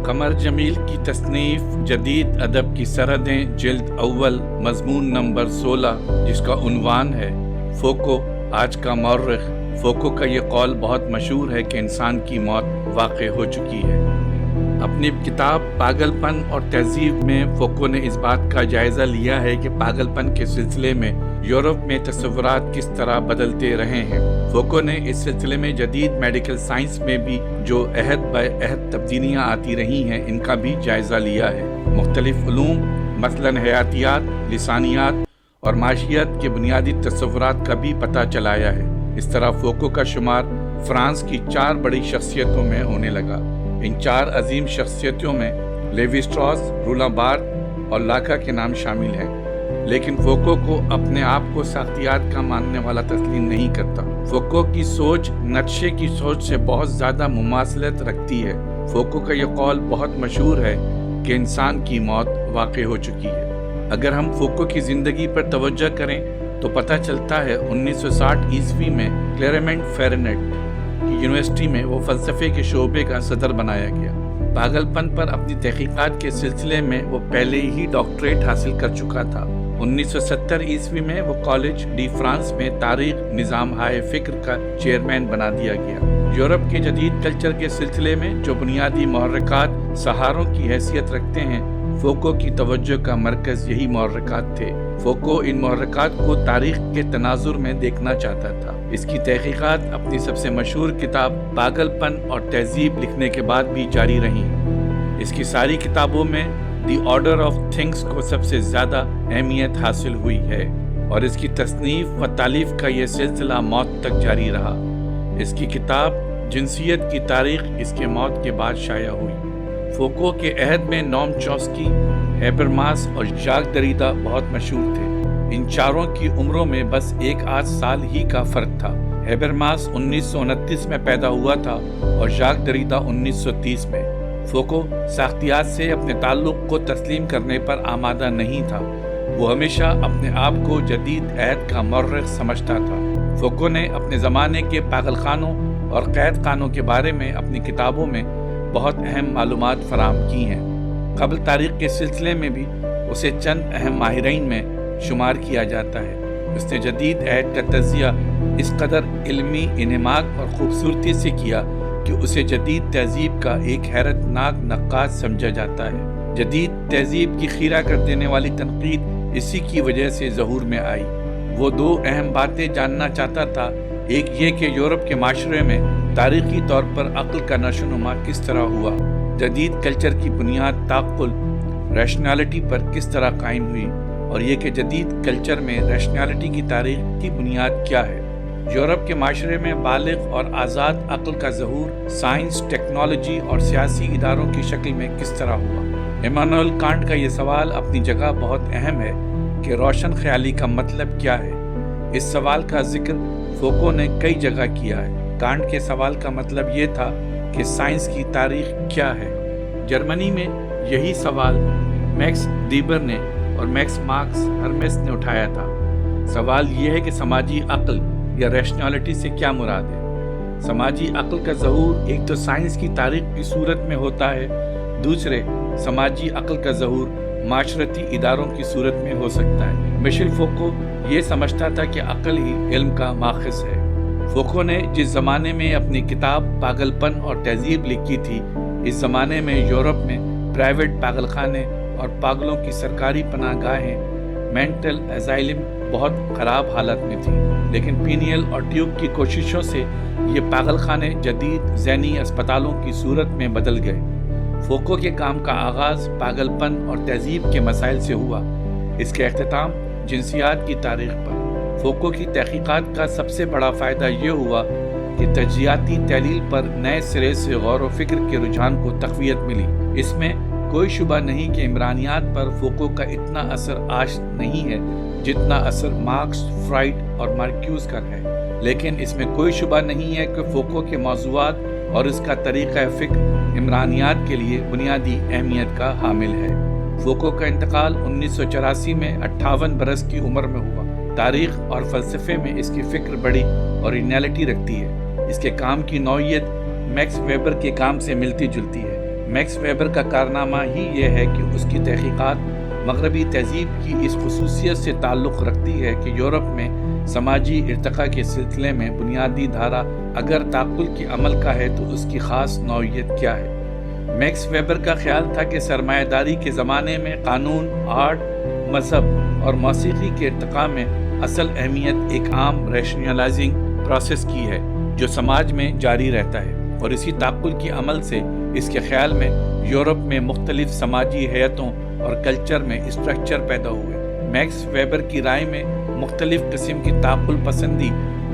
قمر جمیل کی تصنیف جدید ادب کی سرحدیں جلد اول مضمون نمبر 16 جس کا عنوان ہے فوکو آج کا مورخ۔ فوکو کا یہ قول بہت مشہور ہے کہ انسان کی موت واقع ہو چکی ہے۔ اپنی کتاب پاگل پن اور تہذیب میں فوکو نے اس بات کا جائزہ لیا ہے کہ پاگل پن کے سلسلے میں یورپ میں تصورات کس طرح بدلتے رہے ہیں۔ فوکو نے اس سلسلے میں جدید میڈیکل سائنس میں بھی جو عہد بہ عہد تبدیلیاں آتی رہی ہیں ان کا بھی جائزہ لیا ہے۔ مختلف علوم مثلاً حیاتیات، لسانیات اور معاشیات کے بنیادی تصورات کا بھی پتہ چلایا ہے۔ اس طرح فوکو کا شمار فرانس کی 4 بڑی شخصیتوں میں ہونے لگا۔ ان 4 عظیم شخصیتوں میں لیوی اسٹراس، رولاں بارتھ اور لاکا کے نام شامل ہیں، لیکن فوکو کو اپنے آپ کو ساختیات کا ماننے والا تسلیم نہیں کرتا۔ فوکو کی سوچ نتشے کی سوچ سے بہت زیادہ مماثلت رکھتی ہے۔ فوکو کا یہ قول بہت مشہور ہے کہ انسان کی موت واقع ہو چکی ہے۔ اگر ہم فوکو کی زندگی پر توجہ کریں تو پتہ چلتا ہے 1960 عیسوی میں کلیرمنٹ فیرنٹ کی یونیورسٹی میں وہ فلسفے کے شعبے کا صدر بنایا گیا۔ پاگل پن پر اپنی تحقیقات کے سلسلے میں وہ پہلے ہی ڈاکٹریٹ حاصل کر چکا تھا۔ 1970 عیسوی میں وہ کالج ڈی فرانس میں تاریخ نظام ہائے فکر کا چیئرمین بنا دیا گیا۔ یورپ کے جدید کلچر کے سلسلے میں جو بنیادی محرکات سہاروں کی حیثیت رکھتے ہیں، فوکو کی توجہ کا مرکز یہی محرکات تھے۔ فوکو ان محرکات کو تاریخ کے تناظر میں دیکھنا چاہتا تھا۔ اس کی تحقیقات اپنی سب سے مشہور کتاب پاگل پن اور تہذیب لکھنے کے بعد بھی جاری رہیں۔ اس کی ساری کتابوں میں دی آرڈر آف تھنگس کو سب سے زیادہ اہمیت حاصل ہوئی ہے اور اس کی تصنیف و تالیف کا یہ سلسلہ موت تک جاری رہا۔ اس کی کتاب جنسیت کی تاریخ اس کے موت کے بعد شائع ہوئی۔ فوکو کے عہد میں نوم چومسکی، ہیبرماس اور ژاک دریدا بہت مشہور تھے۔ ان چاروں کی عمروں میں بس 1 سال ہی کا فرق تھا۔ ہیبرماس 1929 میں پیدا ہوا تھا اور ژاک دریدا 1930 میں۔ فوکو ساختیات سے اپنے تعلق کو تسلیم کرنے پر آمادہ نہیں تھا۔ وہ ہمیشہ اپنے آپ کو جدید عہد کا مورخ سمجھتا تھا۔ فوکو نے اپنے زمانے کے پاگل خانوں اور قید خانوں کے بارے میں اپنی کتابوں میں بہت اہم معلومات فراہم کی ہیں۔ قبل تاریخ کے سلسلے میں بھی اسے چند اہم ماہرین میں شمار کیا جاتا ہے۔ اس نے جدید عہد کا تجزیہ اس قدر علمی انہماک اور خوبصورتی سے کیا کہ اسے جدید تہذیب کا ایک حیرت ناک نقاد سمجھا جاتا ہے۔ جدید تہذیب کی خیرہ کر دینے والی تنقید اسی کی وجہ سے ظہور میں آئی۔ وہ 2 اہم باتیں جاننا چاہتا تھا، ایک یہ کہ یورپ کے معاشرے میں تاریخی طور پر عقل کا نشو و نما کس طرح ہوا، جدید کلچر کی بنیاد تعقل ریشنالٹی پر کس طرح قائم ہوئی، اور یہ کہ جدید کلچر میں ریشنالٹی کی تاریخ کی بنیاد کیا ہے۔ یورپ کے معاشرے میں بالغ اور آزاد عقل کا ظہور سائنس، ٹیکنالوجی اور سیاسی اداروں کی شکل میں کس طرح ہوا۔ ایمانوئل کانٹ کا یہ سوال اپنی جگہ بہت اہم ہے کہ روشن خیالی کا مطلب کیا ہے۔ اس سوال کا ذکر فوکو نے کئی جگہ کیا ہے۔ کانٹ کے سوال کا مطلب یہ تھا کہ سائنس کی تاریخ کیا ہے۔ جرمنی میں یہی سوال میکس ویبر نے اور میکس مارکس ہرمیس نے اٹھایا تھا۔ سوال یہ ہے کہ سماجی عقل یا ریشنالٹی سے کیا مراد ہے۔ سماجی عقل کا ظہور ایک تو سائنس کی تاریخ کی صورت میں ہوتا ہے، دوسرے سماجی عقل کا ظہور معاشرتی اداروں کی صورت میں ہو سکتا ہے۔ مشیل فوکو یہ سمجھتا تھا کہ عقل ہی علم کا ماخذ ہے۔ فوکو نے جس زمانے میں اپنی کتاب پاگل پن اور تہذیب لکھی تھی، اس زمانے میں یورپ میں پرائیویٹ پاگل خانے اور پاگلوں کی سرکاری پناہ گاہیں مینٹل ایزائلم بہت خراب حالت میں تھیں، لیکن پینیل اور ٹیوب کی کوششوں سے یہ پاگل خانے جدید ذہنی اسپتالوں کی صورت میں بدل گئے۔ فوکو کے کام کا آغاز پاگل پن اور تہذیب کے مسائل سے ہوا، اس کا اختتام جنسیات کی تاریخ پر۔ فوکو کی تحقیقات کا سب سے بڑا فائدہ یہ ہوا کہ تجزیاتی تحلیل پر نئے سرے سے غور و فکر کے رجحان کو تقویت ملی۔ اس میں کوئی شبہ نہیں کہ عمرانیات پر فوکو کا اتنا اثر آج نہیں ہے جتنا اثر مارکس، فرائڈ اور مارکیوس کا ہے، لیکن اس میں کوئی شبہ نہیں ہے کہ فوکو کے موضوعات اور اس کا طریقہ فکر عمرانیات کے لیے بنیادی اہمیت کا حامل ہے۔ فوکو کا انتقال 1984 میں 58 برس کی عمر میں ہوا۔ تاریخ اور فلسفے میں اس کی فکر بڑی اوریجنلٹی رکھتی ہے۔ اس کے کام کی نوعیت میکس ویبر کے کام سے ملتی جلتی ہے۔ میکس ویبر کا کارنامہ ہی یہ ہے کہ اس کی تحقیقات مغربی تہذیب کی اس خصوصیت سے تعلق رکھتی ہے کہ یورپ میں سماجی ارتقاء کے سلسلے میں بنیادی دھارا اگر تعقل کے عمل کا ہے تو اس کی خاص نوعیت کیا ہے۔ میکس ویبر کا خیال تھا کہ سرمایہ داری کے زمانے میں قانون، آرٹ، مذہب اور موسیقی کے ارتقاء میں اصل اہمیت ایک عام ریشنلائزنگ پروسیس کی ہے جو سماج میں جاری رہتا ہے، اور اسی تعقل کے عمل سے اس کے خیال میں یورپ میں مختلف سماجی حیتوں اور کلچر میں اسٹرکچر پیدا ہوئے۔ میکس ویبر کی رائے میں مختلف قسم کی تعقل پسندی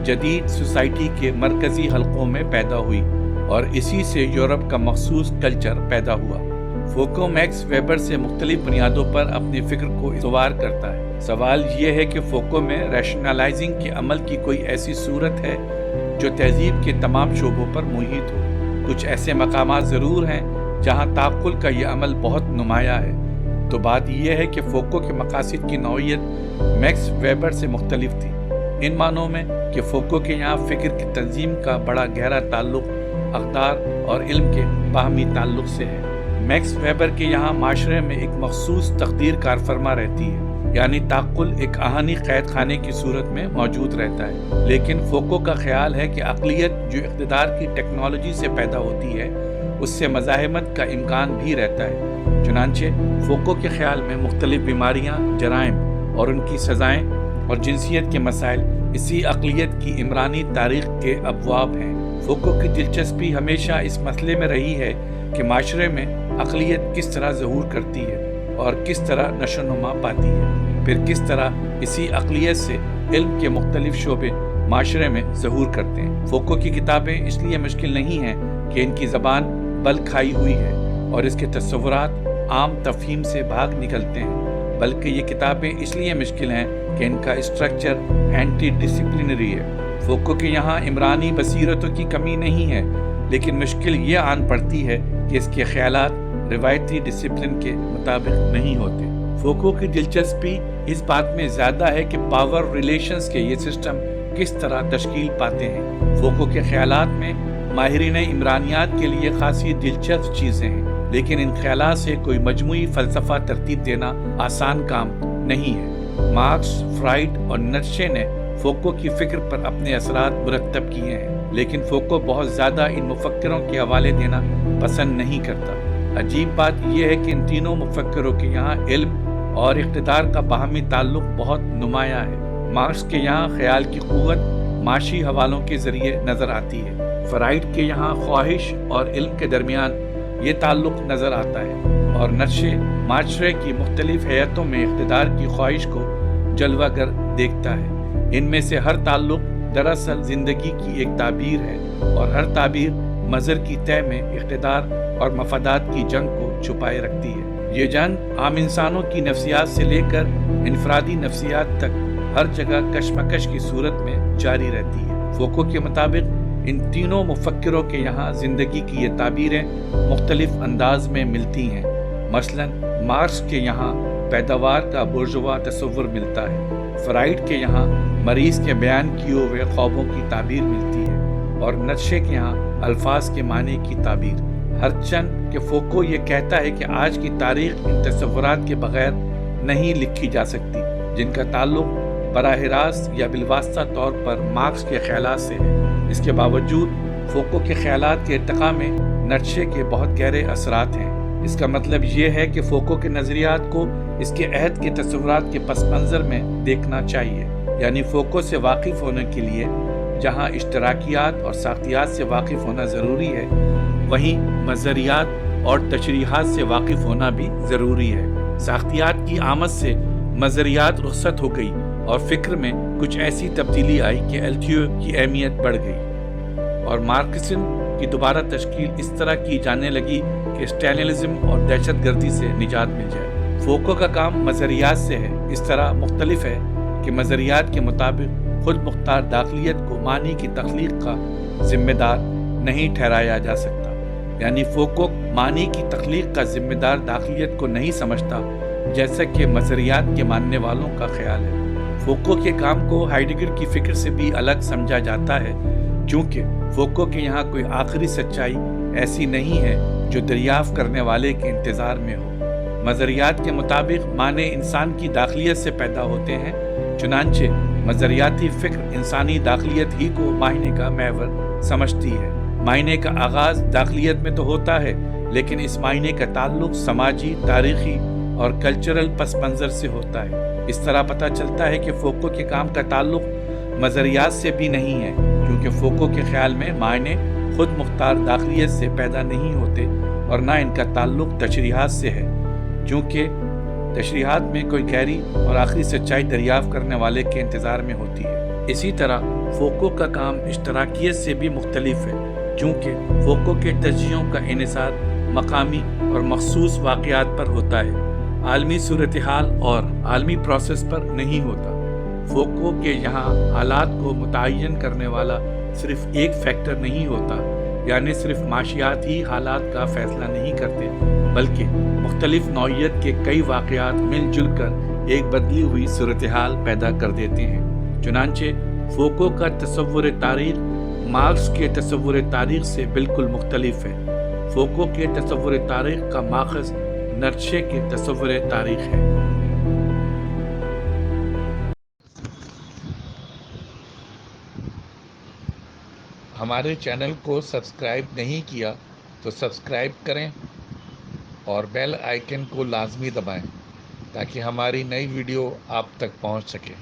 جدید سوسائٹی کے مرکزی حلقوں میں پیدا ہوئی اور اسی سے یورپ کا مخصوص کلچر پیدا ہوا۔ فوکو میکس ویبر سے مختلف بنیادوں پر اپنی فکر کو استوار کرتا ہے۔ سوال یہ ہے کہ فوکو میں ریشنلائزنگ کے عمل کی کوئی ایسی صورت ہے جو تہذیب کے تمام شعبوں پر محیط ہو۔ کچھ ایسے مقامات ضرور ہیں جہاں تعقل کا یہ عمل بہت نمایاں ہے۔ تو بات یہ ہے کہ فوکو کے مقاصد کی نوعیت میکس ویبر سے مختلف تھی، ان معنوں میں کہ فوکو کے یہاں فکر کی تنظیم کا بڑا گہرا تعلق اقدار اور علم کے باہمی تعلق سے ہے۔ میکس ویبر کے یہاں معاشرے میں ایک مخصوص تقدیر کار فرما رہتی ہے، یعنی تعقل ایک آہنی قید خانے کی صورت میں موجود رہتا ہے۔ لیکن فوکو کا خیال ہے کہ عقلیت جو اقتدار کی ٹیکنالوجی سے پیدا ہوتی ہے اس سے مزاحمت کا امکان بھی رہتا ہے۔ چنانچہ فوکو کے خیال میں مختلف بیماریاں، جرائم اور ان کی سزائیں اور جنسیت کے مسائل اسی عقلیت کی عمرانی تاریخ کے ابواب ہیں۔ فوکو کی دلچسپی ہمیشہ اس مسئلے میں رہی ہے کہ معاشرے میں عقلیت کس طرح ظہور کرتی ہے اور کس طرح نشو و نما پاتی ہے، پھر کس طرح اسی عقلیت سے علم کے مختلف شعبے معاشرے میں ظہور کرتے ہیں۔ فوکو کی کتابیں اس لیے مشکل نہیں ہیں کہ ان کی زبان بل کھائی ہوئی ہے اور اس کے تصورات عام تفہیم سے بھاگ نکلتے ہیں، بلکہ یہ کتابیں اس لیے مشکل ہیں کہ ان کا اسٹرکچر اینٹی ڈسپلنری ہے۔ فوکو کے یہاں عمرانی بصیرتوں کی کمی نہیں ہے، لیکن مشکل یہ آن پڑتی ہے کہ اس کے خیالات روایتی ڈسپلن کے مطابق نہیں ہوتے۔ فوکو کی دلچسپی اس بات میں زیادہ ہے کہ پاور ریلیشنز کے یہ سسٹم کس طرح تشکیل پاتے ہیں۔ فوکو کے خیالات میں ماہرین عمرانیات کے لیے خاصی دلچسپ چیزیں ہیں، لیکن ان خیالات سے کوئی مجموعی فلسفہ ترتیب دینا آسان کام نہیں ہے۔ مارکس، فرائڈ اور نیٹشے نے فوکو کی فکر پر اپنے اثرات مرتب کیے ہیں، لیکن فوکو بہت زیادہ ان مفکروں کے حوالے دینا پسند نہیں کرتا۔ عجیب بات یہ ہے کہ ان تینوں مفکروں کے یہاں علم اور اقتدار کا باہمی تعلق بہت نمایاں ہے۔ مارکس کے یہاں خیال کی قوت معاشی حوالوں کے ذریعے نظر آتی ہے، فرائڈ کے یہاں خواہش اور علم کے درمیان یہ تعلق نظر آتا ہے، اور نیٹشے معاشرے کی مختلف حیتوں میں اقتدار کی خواہش کو جلوہ گر دیکھتا ہے۔ ان میں سے ہر تعلق دراصل زندگی کی ایک تعبیر ہے، اور ہر تعبیر مظہر کی تہ میں اقتدار اور مفادات کی جنگ کو چھپائے رکھتی ہے۔ یہ جنگ عام انسانوں کی نفسیات سے لے کر انفرادی نفسیات تک ہر جگہ کشمکش کی صورت میں جاری رہتی ہے۔ فوکو کے مطابق ان تینوں مفکروں کے یہاں زندگی کی یہ تعبیریں مختلف انداز میں ملتی ہیں۔ مثلاً مارکس کے یہاں پیداوار کا بورژوا تصور ملتا ہے، فرائڈ کے یہاں مریض کے بیان کیے ہوئے خوابوں کی تعبیر ملتی ہے، اور نیٹشے کے یہاں الفاظ کے معنی کی تعبیر۔ ہرچند کہ فوکو یہ کہتا ہے کہ آج کی تاریخ ان تصورات کے بغیر نہیں لکھی جا سکتی، جن کا تعلق براہ راست یا بالواسطہ طور پر مارکس کے خیالات سے ہے۔ اس کے باوجود فوکو کے خیالات کے ارتقاء میں نیٹشے کے بہت گہرے اثرات ہیں۔ اس کا مطلب یہ ہے کہ فوکو کے نظریات کو اس کے عہد کے تصورات کے پس منظر میں دیکھنا چاہیے، یعنی فوکو سے واقف ہونے کے لیے جہاں اشتراکیات اور ساختیات سے واقف ہونا ضروری ہے، وہیں مظہریات اور تشریحات سے واقف ہونا بھی ضروری ہے۔ ساختیات کی آمد سے مظہریات رخصت ہو گئی اور فکر میں کچھ ایسی تبدیلی آئی کہ التھیو کی اہمیت بڑھ گئی، اور مارکسزم کی دوبارہ تشکیل اس طرح کی جانے لگی کہ اسٹالینزم اور دہشت گردی سے نجات مل جائے۔ فوکو کا کام مظہریات سے ہے، اس طرح مختلف ہے کہ مظہریات کے مطابق خود مختار داخلیت کو معنی کی تخلیق کا ذمہ دار نہیں ٹھہرایا جا سکتا، یعنی فوکو معنی کی تخلیق کا ذمہ دار داخلیت کو نہیں سمجھتا، جیسا کہ مظہریات کے ماننے والوں کا خیال ہے۔ فوکو کے کام کو ہائیڈگر کی فکر سے بھی الگ سمجھا جاتا ہے، چونکہ فوکو کے یہاں کوئی آخری سچائی ایسی نہیں ہے جو دریافت کرنے والے کے انتظار میں ہو۔ نظریات کے مطابق معنی انسان کی داخلیت سے پیدا ہوتے ہیں، چنانچہ نظریاتی فکر انسانی داخلیت ہی کو معنی کا محور سمجھتی ہے۔ معنی کا آغاز داخلیت میں تو ہوتا ہے، لیکن اس معنی کا تعلق سماجی، تاریخی اور کلچرل پس منظر سے ہوتا ہے۔ اس طرح پتہ چلتا ہے کہ فوکو کے کام کا تعلق نظریات سے بھی نہیں ہے، کیونکہ فوکو کے خیال میں معنی خود مختار داخلیت سے پیدا نہیں ہوتے اور نہ ان کا تعلق تشریحات سے ہے، چونکہ تشریحات میں کوئی گہری اور آخری سچائی دریافت کرنے والے کے انتظار میں ہوتی ہے۔ اسی طرح فوکو کا کام اشتراکیت سے بھی مختلف ہے، چونکہ فوکو کے تجزیوں کا انحصار مقامی اور مخصوص واقعات پر ہوتا ہے، عالمی صورتحال اور عالمی پروسیس پر نہیں ہوتا۔ فوکو کے یہاں حالات کو متعین کرنے والا صرف ایک فیکٹر نہیں ہوتا، یعنی صرف معاشیات ہی حالات کا فیصلہ نہیں کرتے، بلکہ مختلف نوعیت کے کئی واقعات مل جل کر ایک بدلی ہوئی صورتحال پیدا کر دیتے ہیں۔ چنانچہ فوکو کا تصور تاریخ مارکس کے تصور تاریخ سے بالکل مختلف ہے۔ فوکو کے تصور تاریخ کا ماخذ نیٹشے کے تصور تاریخ ہے۔ ہمارے چینل کو سبسکرائب نہیں کیا تو سبسکرائب کریں اور بیل آئیکن کو لازمی دبائیں تاکہ ہماری نئی ویڈیو آپ تک پہنچ سکے۔